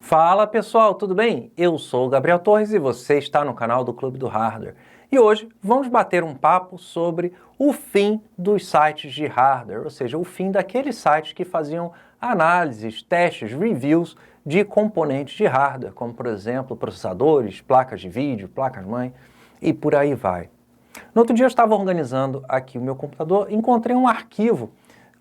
Fala pessoal, tudo bem? Eu sou o Gabriel Torres e você está no canal do Clube do Hardware. E hoje vamos bater um papo sobre o fim dos sites de hardware, ou seja, o fim daqueles sites que faziam análises, testes, reviews de componentes de hardware, como por exemplo processadores, placas de vídeo, placas-mãe e por aí vai. No outro dia eu estava organizando aqui o meu computador e encontrei um arquivo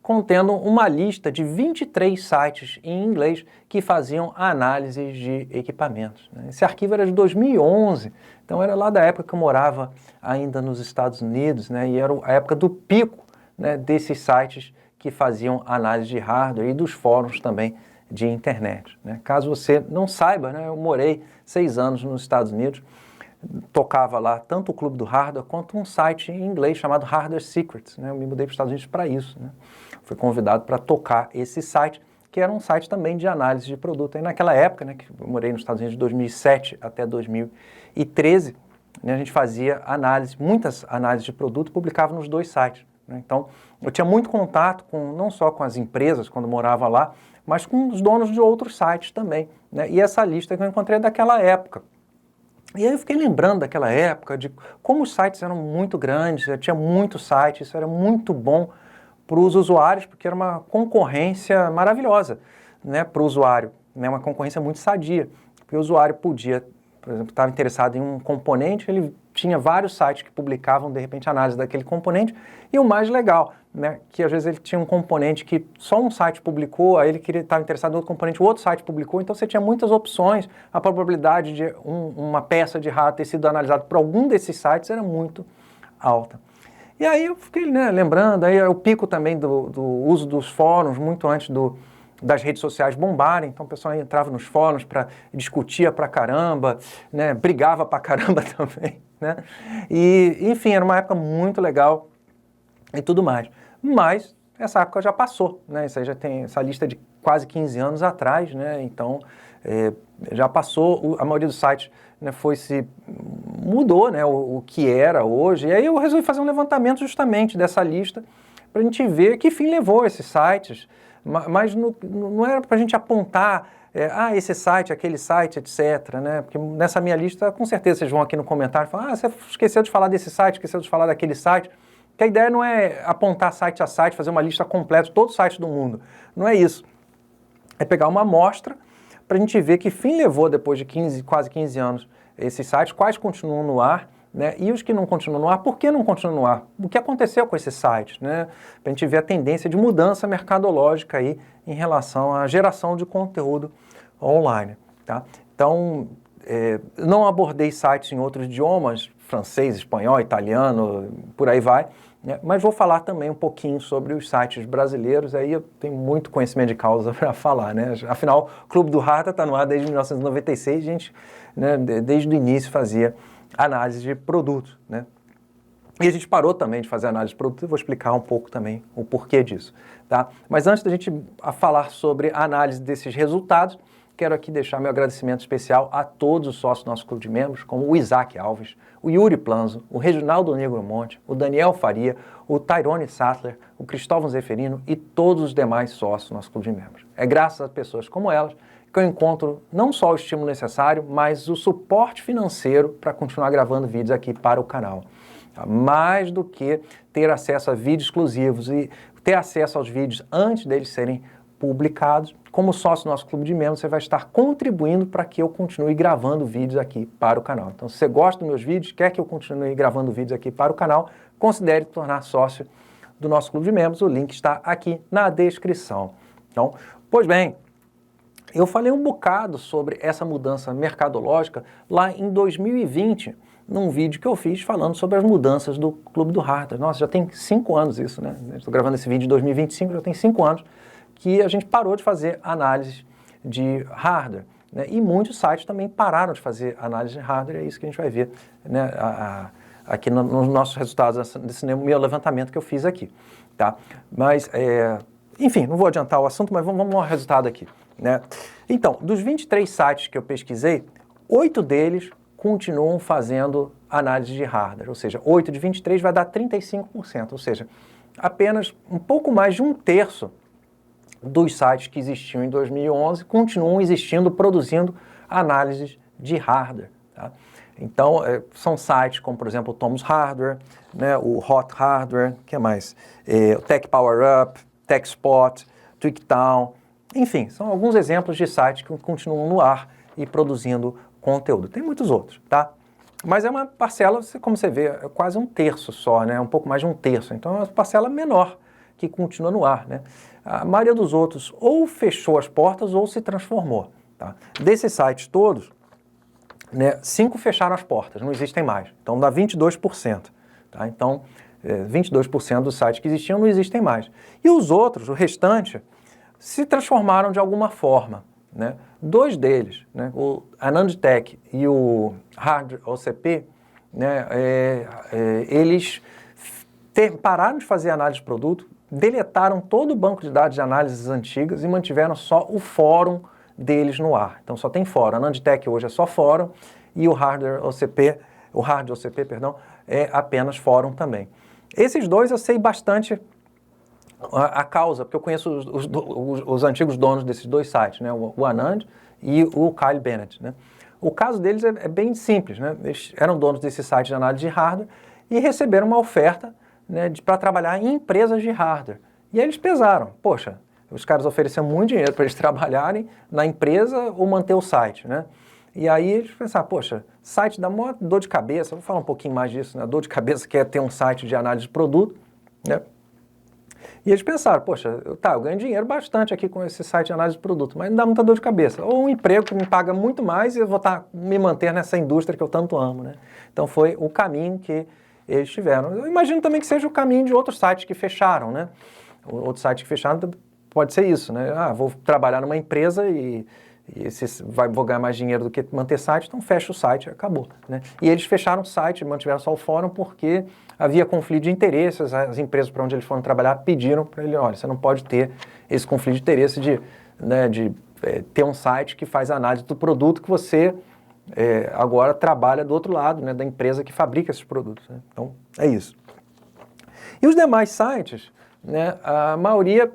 contendo uma lista de 23 sites em inglês que faziam análises de equipamentos. Esse arquivo era de 2011, então era lá da época que eu morava ainda nos Estados Unidos, e era a época do pico desses sites que faziam análise de hardware e dos fóruns também de internet. Caso você não saiba, eu morei 6 anos nos Estados Unidos, tocava lá tanto o Clube do Hardware quanto um site em inglês chamado Hardware Secrets. Eu me mudei para os Estados Unidos para isso. Fui convidado para tocar esse site, que era um site também de análise de produto. E naquela época, que eu morei nos Estados Unidos de 2007 até 2013, a gente fazia muitas análises de produto e publicava nos dois sites. Então, eu tinha muito contato não só com as empresas quando morava lá, mas com os donos de outros sites também. E essa lista que eu encontrei é daquela época. E aí eu fiquei lembrando daquela época de como os sites eram muito grandes, tinha muito site, isso era muito bom para os usuários, porque era uma concorrência maravilhosa para o usuário, uma concorrência muito sadia, porque o usuário podia, por exemplo, estava interessado em um componente, ele tinha vários sites que publicavam, de repente, análise daquele componente, e o mais legal, que às vezes ele tinha um componente que só um site publicou, aí ele estava interessado em outro componente, o outro site publicou, então você tinha muitas opções, a probabilidade de uma peça de hardware ter sido analisada por algum desses sites era muito alta. E aí eu fiquei lembrando, aí o pico também do uso dos fóruns, muito antes das redes sociais bombarem, então o pessoal entrava nos fóruns para discutia pra caramba, brigava pra caramba também, E, enfim, era uma época muito legal e tudo mais. Mas essa época já passou, Isso aí já tem essa lista de quase 15 anos atrás, Então, já passou, a maioria dos sites mudou, o que era hoje. E aí eu resolvi fazer um levantamento justamente dessa lista para a gente ver que fim levou esses sites, mas não era para a gente apontar esse site, aquele site, etc. Porque nessa minha lista, com certeza vocês vão aqui no comentário e falar, você esqueceu de falar desse site, esqueceu de falar daquele site. Que a ideia não é apontar site a site, fazer uma lista completa de todos os sites do mundo. Não é isso. É pegar uma amostra para a gente ver que fim levou depois de quase 15 anos esses sites, quais continuam no ar, e os que não continuam no ar, por que não continuam no ar? O que aconteceu com esses sites? Para a gente ver a tendência de mudança mercadológica aí em relação à geração de conteúdo online. Tá? Então, não abordei sites em outros idiomas, francês, espanhol, italiano, por aí vai, mas vou falar também um pouquinho sobre os sites brasileiros, aí eu tenho muito conhecimento de causa para falar, Afinal, o Clube do Hardware está no ar desde 1996, a gente, desde o início fazia análise de produtos, E a gente parou também de fazer análise de produtos, eu vou explicar um pouco também o porquê disso, tá? Mas antes da gente falar sobre a análise desses resultados, quero aqui deixar meu agradecimento especial a todos os sócios do nosso clube de membros, como o Isaac Alves, o Yuri Planzo, o Reginaldo Negromonte, o Daniel Faria, o Tyrone Sattler, o Cristóvão Zeferino e todos os demais sócios do nosso clube de membros. É graças a pessoas como elas que eu encontro não só o estímulo necessário, mas o suporte financeiro para continuar gravando vídeos aqui para o canal. Mais do que ter acesso a vídeos exclusivos e ter acesso aos vídeos antes deles serem publicados, como sócio do nosso clube de membros, você vai estar contribuindo para que eu continue gravando vídeos aqui para o canal. Então, se você gosta dos meus vídeos, quer que eu continue gravando vídeos aqui para o canal, considere tornar sócio do nosso clube de membros. O link está aqui na descrição. Então, pois bem, eu falei um bocado sobre essa mudança mercadológica lá em 2020, num vídeo que eu fiz falando sobre as mudanças do Clube do Hardware. Nossa, já tem 5 anos isso, Estou gravando esse vídeo em 2025, já tem 5 anos que a gente parou de fazer análise de hardware. E muitos sites também pararam de fazer análise de hardware, é isso que a gente vai ver aqui nos nossos resultados desse meu levantamento que eu fiz aqui. Tá? Mas, enfim, não vou adiantar o assunto, mas vamos ao resultado aqui. Então, dos 23 sites que eu pesquisei, 8 deles continuam fazendo análise de hardware, ou seja, 8 de 23 vai dar 35%, ou seja, apenas um pouco mais de 1/3 dos sites que existiam em 2011 continuam existindo, produzindo análises de hardware. Tá? Então, são sites como, por exemplo, o Tom's Hardware, né, o Hot Hardware, o que mais? O Tech Power Up, TechSpot, TweakTown, enfim, são alguns exemplos de sites que continuam no ar e produzindo conteúdo. Tem muitos outros, tá? Mas é uma parcela, como você vê, é quase um terço só, né? Um pouco mais de um terço. Então é uma parcela menor que continua no ar, né? A maioria dos outros ou fechou as portas ou se transformou, tá? Desses sites todos, né, 5 fecharam as portas, não existem mais. Então dá 22%. Tá? Então, 22% dos sites que existiam não existem mais. E os outros, o restante, se transformaram de alguma forma. Né? 2 deles, né, o AnandTech e o HardOCP, né, eles pararam de fazer análise de produto, deletaram todo o banco de dados de análises antigas e mantiveram só o fórum deles no ar. Então só tem fórum. A AnandTech hoje é só fórum e o HardOCP, perdão, é apenas fórum também. Esses 2 eu sei bastante a causa, porque eu conheço os antigos donos desses 2 sites, né? O Anand e o Kyle Bennett. Né? O caso deles é bem simples. Né? Eles eram donos desse site de análise de hardware e receberam uma oferta, né, para trabalhar em empresas de hardware. E aí eles pesaram. Poxa, os caras ofereciam muito dinheiro para eles trabalharem na empresa ou manter o site. Né? E aí eles pensaram, poxa, site dá maior dor de cabeça, vou falar um pouquinho mais disso, né? Dor de cabeça que é ter um site de análise de produto, né? E eles pensaram, poxa, eu ganho dinheiro bastante aqui com esse site de análise de produto, mas não dá muita dor de cabeça. Ou um emprego que me paga muito mais e eu vou me manter nessa indústria que eu tanto amo, né? Então foi o caminho que eles tiveram. Eu imagino também que seja o caminho de outros sites que fecharam, né? Outros sites que fecharam pode ser isso, né? Vou trabalhar numa empresa e vou ganhar mais dinheiro do que manter site, então fecha o site, acabou. Né? E eles fecharam o site, mantiveram só o fórum porque havia conflito de interesses, as empresas para onde eles foram trabalhar pediram para ele, olha, você não pode ter esse conflito de interesse de ter um site que faz análise do produto que você agora trabalha do outro lado, né, da empresa que fabrica esses produtos. Né? Então, é isso. E os demais sites, né, a maioria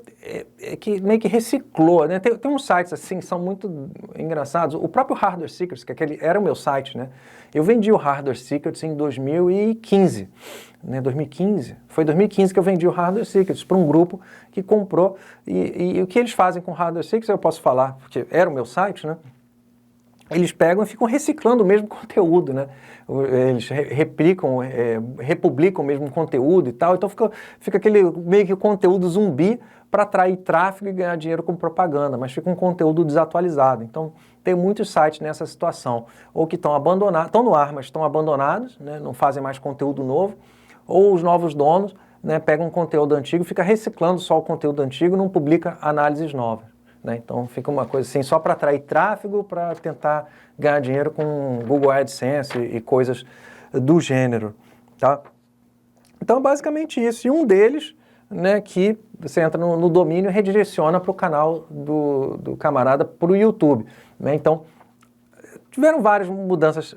que meio que reciclou, né? Tem uns sites assim que são muito engraçados. O próprio Hardware Secrets, que era o meu site, né? Eu vendi o Hardware Secrets em 2015, né? 2015. Foi 2015 que eu vendi o Hardware Secrets para um grupo que comprou. E o que eles fazem com o Hardware Secrets eu posso falar, porque era o meu site, né? Eles pegam e ficam reciclando o mesmo conteúdo, né? Eles republicam o mesmo conteúdo e tal, então fica aquele meio que conteúdo zumbi para atrair tráfego e ganhar dinheiro com propaganda, mas fica um conteúdo desatualizado. Então tem muitos sites nessa situação, ou que estão abandonados, estão no ar, mas estão abandonados, né? Não fazem mais conteúdo novo, ou os novos donos, né, pegam um conteúdo antigo, fica reciclando só o conteúdo antigo, não publica análises novas. Né? Então fica uma coisa assim, só para atrair tráfego, para tentar ganhar dinheiro com Google AdSense e coisas do gênero. Tá? Então basicamente isso. E um deles, né, que você entra no domínio e redireciona para o canal do camarada para o YouTube. Né? Então tiveram várias mudanças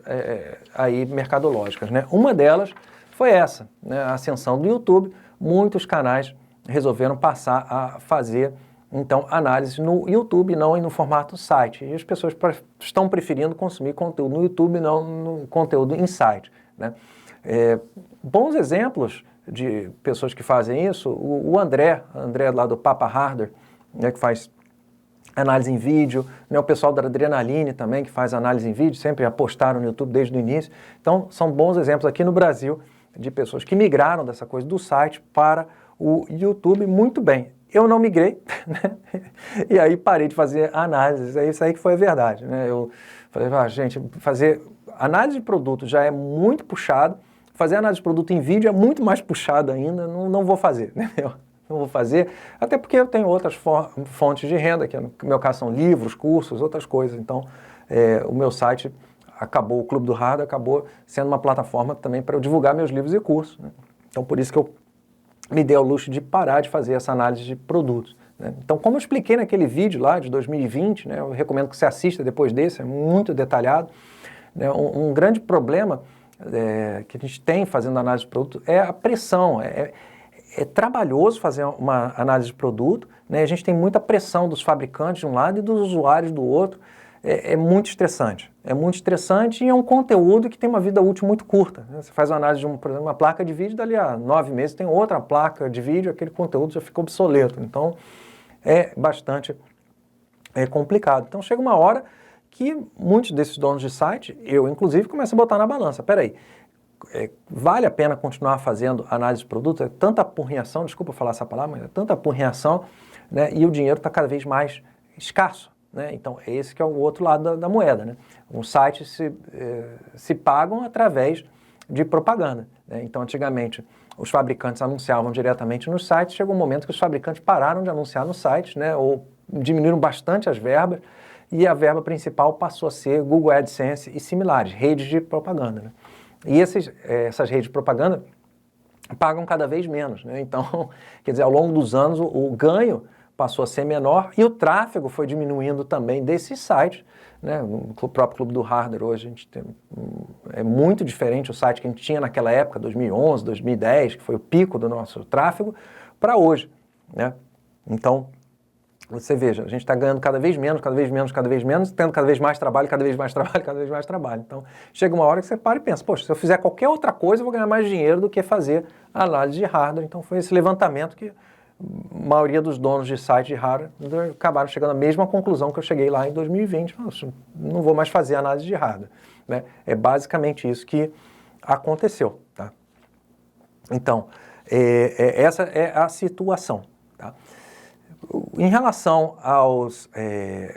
aí mercadológicas. Né? Uma delas foi essa, né, a ascensão do YouTube. Muitos canais resolveram passar a fazer então análise no YouTube, não no formato site. E as pessoas estão preferindo consumir conteúdo no YouTube, não no conteúdo em site. Né? Bons exemplos de pessoas que fazem isso, o André lá do Papa Hardware, né, que faz análise em vídeo, né, o pessoal da Adrenaline também, que faz análise em vídeo, sempre apostaram no YouTube desde o início. Então, são bons exemplos aqui no Brasil de pessoas que migraram dessa coisa do site para o YouTube muito bem. Eu não migrei, né? E aí parei de fazer análises, é isso aí que foi a verdade. Né? Eu falei, gente, fazer análise de produto já é muito puxado, fazer análise de produto em vídeo é muito mais puxado ainda, não vou fazer, né? Não vou fazer, até porque eu tenho outras fontes de renda, que no meu caso são livros, cursos, outras coisas. Então, o meu site acabou, o Clube do Hardware acabou sendo uma plataforma também para eu divulgar meus livros e cursos. Né? Então, por isso que eu me dei ao luxo de parar de fazer essa análise de produtos. Né? Então, como eu expliquei naquele vídeo lá de 2020, né, eu recomendo que você assista depois desse, é muito detalhado. Né? Um grande problema que a gente tem fazendo análise de produto é a pressão. É trabalhoso fazer uma análise de produto, né? A gente tem muita pressão dos fabricantes de um lado e dos usuários do outro. É muito estressante. É muito estressante e é um conteúdo que tem uma vida útil muito curta, né? Você faz uma análise de, por exemplo, uma placa de vídeo, dali a 9 meses tem outra placa de vídeo, aquele conteúdo já fica obsoleto. Então, é bastante complicado. Então, chega uma hora que muitos desses donos de site, eu inclusive, começo a botar na balança. Peraí, vale a pena continuar fazendo análise de produto? É tanta apurrinhação, desculpa falar essa palavra, mas é tanta apurrinhação, né? E o dinheiro está cada vez mais escasso. Né? Então, esse que é o outro lado da moeda. Né? Os sites se pagam através de propaganda. Né? Então, antigamente, os fabricantes anunciavam diretamente nos sites, chegou um momento que os fabricantes pararam de anunciar nos sites, né? Ou diminuíram bastante as verbas, e a verba principal passou a ser Google AdSense e similares, redes de propaganda. Né? E essas redes de propaganda pagam cada vez menos. Né? Então, quer dizer, ao longo dos anos, o ganho passou a ser menor e o tráfego foi diminuindo também desses sites. Né? O próprio Clube do Hardware hoje a gente é muito diferente o site que a gente tinha naquela época, 2011, 2010, que foi o pico do nosso tráfego, para hoje. Né? Então, você veja, a gente está ganhando cada vez menos, cada vez menos, cada vez menos, tendo cada vez mais trabalho, cada vez mais trabalho, cada vez mais trabalho. Então, chega uma hora que você para e pensa, poxa, se eu fizer qualquer outra coisa, eu vou ganhar mais dinheiro do que fazer análise de hardware. Então, foi esse levantamento que a maioria dos donos de site de hardware acabaram chegando à mesma conclusão que eu cheguei lá em 2020. Nossa, não vou mais fazer análise de hardware. Né? É basicamente isso que aconteceu. Tá? Então, essa é a situação. Tá? Em relação aos...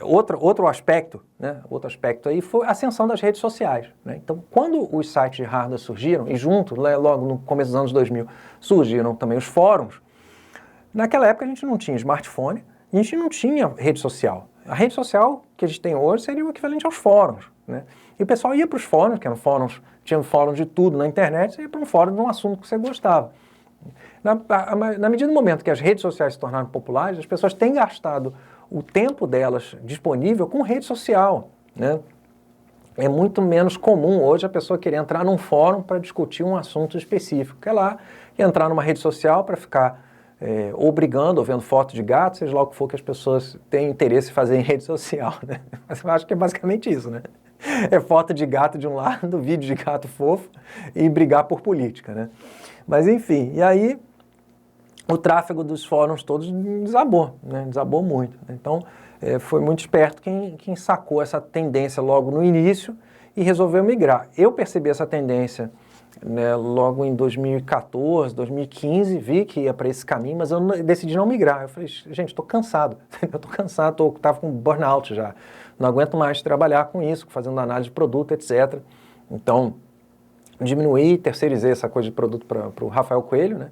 outro aspecto, né? Outro aspecto aí foi a ascensão das redes sociais. Né? Então, quando os sites de hardware surgiram, e junto, logo no começo dos anos 2000, surgiram também os fóruns, naquela época a gente não tinha smartphone, a gente não tinha rede social. A rede social que a gente tem hoje seria o equivalente aos fóruns. Né? E o pessoal ia para os fóruns, que eram fóruns, tinha fóruns de tudo na internet, você ia para um fórum de um assunto que você gostava. Na medida do momento que as redes sociais se tornaram populares, as pessoas têm gastado o tempo delas disponível com rede social. Né? É muito menos comum hoje a pessoa querer entrar num fórum para discutir um assunto específico. Quer lá, entrar numa rede social para ficar ou brigando, ou vendo foto de gato, seja lá o que for que as pessoas têm interesse em fazer em rede social. Né? Mas eu acho que é basicamente isso, né? É foto de gato de um lado, vídeo de gato fofo e brigar por política, né? Mas enfim, e aí o tráfego dos fóruns todos desabou, né? Desabou muito. Então foi muito esperto quem sacou essa tendência logo no início e resolveu migrar. Eu percebi essa tendência, né, logo em 2014, 2015, vi que ia para esse caminho, mas eu decidi não migrar. Eu falei, gente, estou cansado, estava com burnout já, não aguento mais trabalhar com isso, fazendo análise de produto, etc. Então, diminuí, terceirizei essa coisa de produto para o Rafael Coelho, né,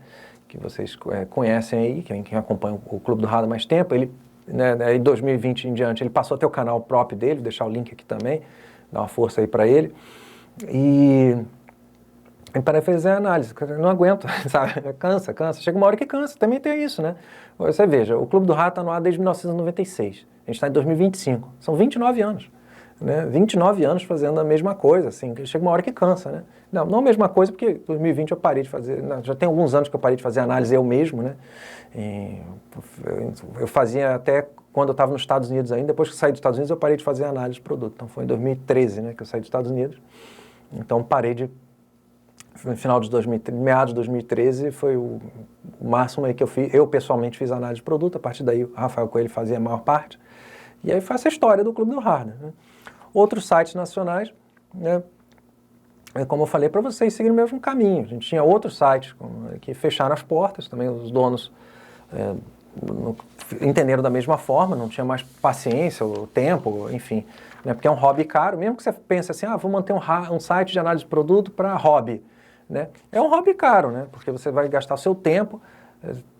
que vocês conhecem aí, quem acompanha o Clube do Hardware há mais tempo. Ele, né, em 2020 em diante, ele passou a ter o canal próprio dele, vou deixar o link aqui também, dar uma força aí para ele. E para fazer análise, não aguento, sabe? Cansa. Chega uma hora que cansa, também tem isso, né? Você veja, o Clube do Hardware está no ar desde 1996, a gente está em 2025, são 29 anos, né? 29 anos fazendo a mesma coisa, assim, chega uma hora que cansa, né? Não a mesma coisa, porque em 2020 eu parei de fazer, já tem alguns anos que eu parei de fazer análise eu mesmo, né? Eu fazia até quando eu estava nos Estados Unidos ainda, depois que eu saí dos Estados Unidos eu parei de fazer análise de produto, então foi em 2013, né, que eu saí dos Estados Unidos, então parei de... No final de meados de 2013 foi o máximo aí que eu pessoalmente fiz análise de produto, a partir daí o Rafael Coelho fazia a maior parte, e aí foi essa história do Clube do Hardware. Né? Outros sites nacionais, né, como eu falei para vocês, seguiram o mesmo caminho. A gente tinha outros sites que fecharam as portas, também os donos entenderam da mesma forma, não tinha mais paciência, o tempo, enfim, né, porque é um hobby caro, mesmo que você pense assim, vou manter um site de análise de produto para hobby. Né? É um hobby caro, né? Porque você vai gastar seu tempo,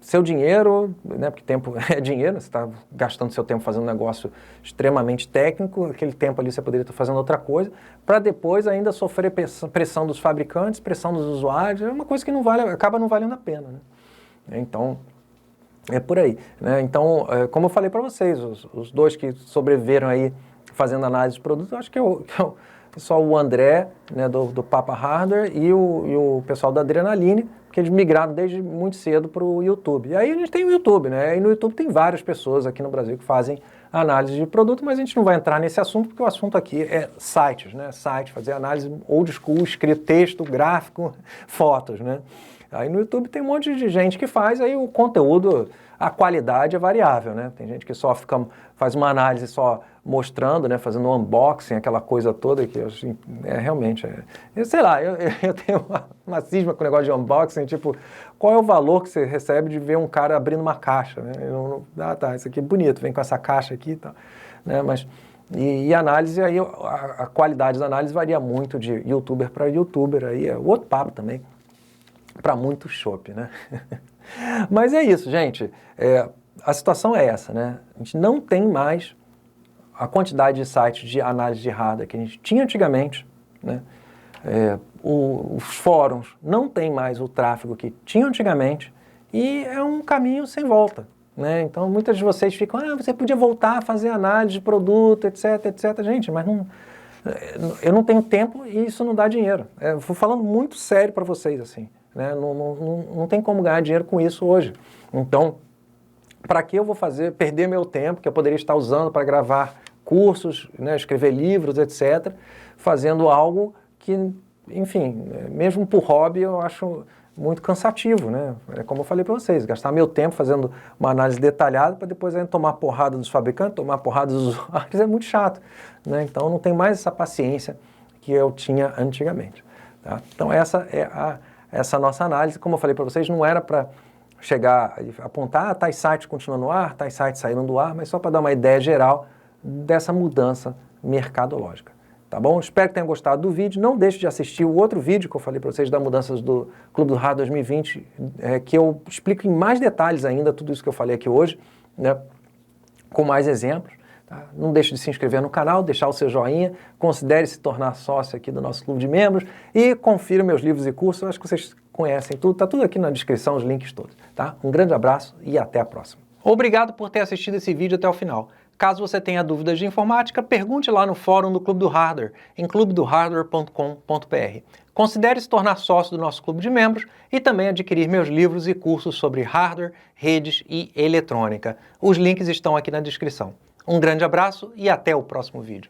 seu dinheiro, né? Porque tempo é dinheiro, você está gastando seu tempo fazendo um negócio extremamente técnico, aquele tempo ali você poderia estar fazendo outra coisa, para depois ainda sofrer pressão dos fabricantes, pressão dos usuários, é uma coisa que acaba não valendo a pena. Né? Então, é por aí. Né? Então, como eu falei para vocês, os dois que sobreviveram aí fazendo análise de produto, eu acho que só o André, né, do Papa Hardware e o pessoal da Adrenaline, porque eles migraram desde muito cedo para o YouTube. E aí a gente tem o YouTube, né? E no YouTube tem várias pessoas aqui no Brasil que fazem análise de produto, mas a gente não vai entrar nesse assunto, porque o assunto aqui é sites, né? Site, fazer análise old school, escrito texto, gráfico, fotos, né? Aí no YouTube tem um monte de gente que faz, aí o conteúdo, a qualidade é variável, né? Tem gente que só faz uma análise só mostrando, né? Fazendo um unboxing, aquela coisa toda que assim, realmente, sei lá, eu tenho uma cisma com o negócio de unboxing, tipo, qual é o valor que você recebe de ver um cara abrindo uma caixa, né? Tá, isso aqui é bonito, vem com essa caixa aqui e tal, né? Mas, e análise, aí a qualidade da análise varia muito de youtuber para youtuber, aí é outro papo também, para muito chopp, né? Mas é isso, gente. A situação é essa, né? A gente não tem mais a quantidade de sites de análise de hardware que a gente tinha antigamente, né? Os fóruns não tem mais o tráfego que tinha antigamente e é um caminho sem volta, né? Então, muitas de vocês ficam, você podia voltar a fazer análise de produto, etc, etc. Gente, mas não... Eu não tenho tempo e isso não dá dinheiro. Eu vou falando muito sério para vocês, assim. Né? Não tem como ganhar dinheiro com isso hoje. Então, para que eu vou perder meu tempo, que eu poderia estar usando para gravar cursos, né, escrever livros, etc., fazendo algo que, enfim, mesmo por hobby, eu acho muito cansativo, né? É como eu falei para vocês, gastar meu tempo fazendo uma análise detalhada para depois aí tomar porrada dos fabricantes, tomar porrada dos usuários, é muito chato, né? Então, eu não tenho mais essa paciência que eu tinha antigamente. Tá? Então, essa é essa nossa análise. Como eu falei para vocês, não era para chegar e apontar, tais sites continuam no ar, tais sites saíram do ar, mas só para dar uma ideia geral dessa mudança mercadológica. Tá bom? Espero que tenham gostado do vídeo. Não deixe de assistir o outro vídeo que eu falei para vocês da mudanças do Clube do Hardware 2020, que eu explico em mais detalhes ainda tudo isso que eu falei aqui hoje, né, com mais exemplos. Tá? Não deixe de se inscrever no canal, deixar o seu joinha, considere se tornar sócio aqui do nosso clube de membros e confira meus livros e cursos. Eu acho que vocês conhecem tudo, está tudo aqui na descrição, os links todos. Tá? Um grande abraço e até a próxima. Obrigado por ter assistido esse vídeo até o final. Caso você tenha dúvidas de informática, pergunte lá no fórum do Clube do Hardware, em clubedohardware.com.br. Considere se tornar sócio do nosso clube de membros e também adquirir meus livros e cursos sobre hardware, redes e eletrônica. Os links estão aqui na descrição. Um grande abraço e até o próximo vídeo.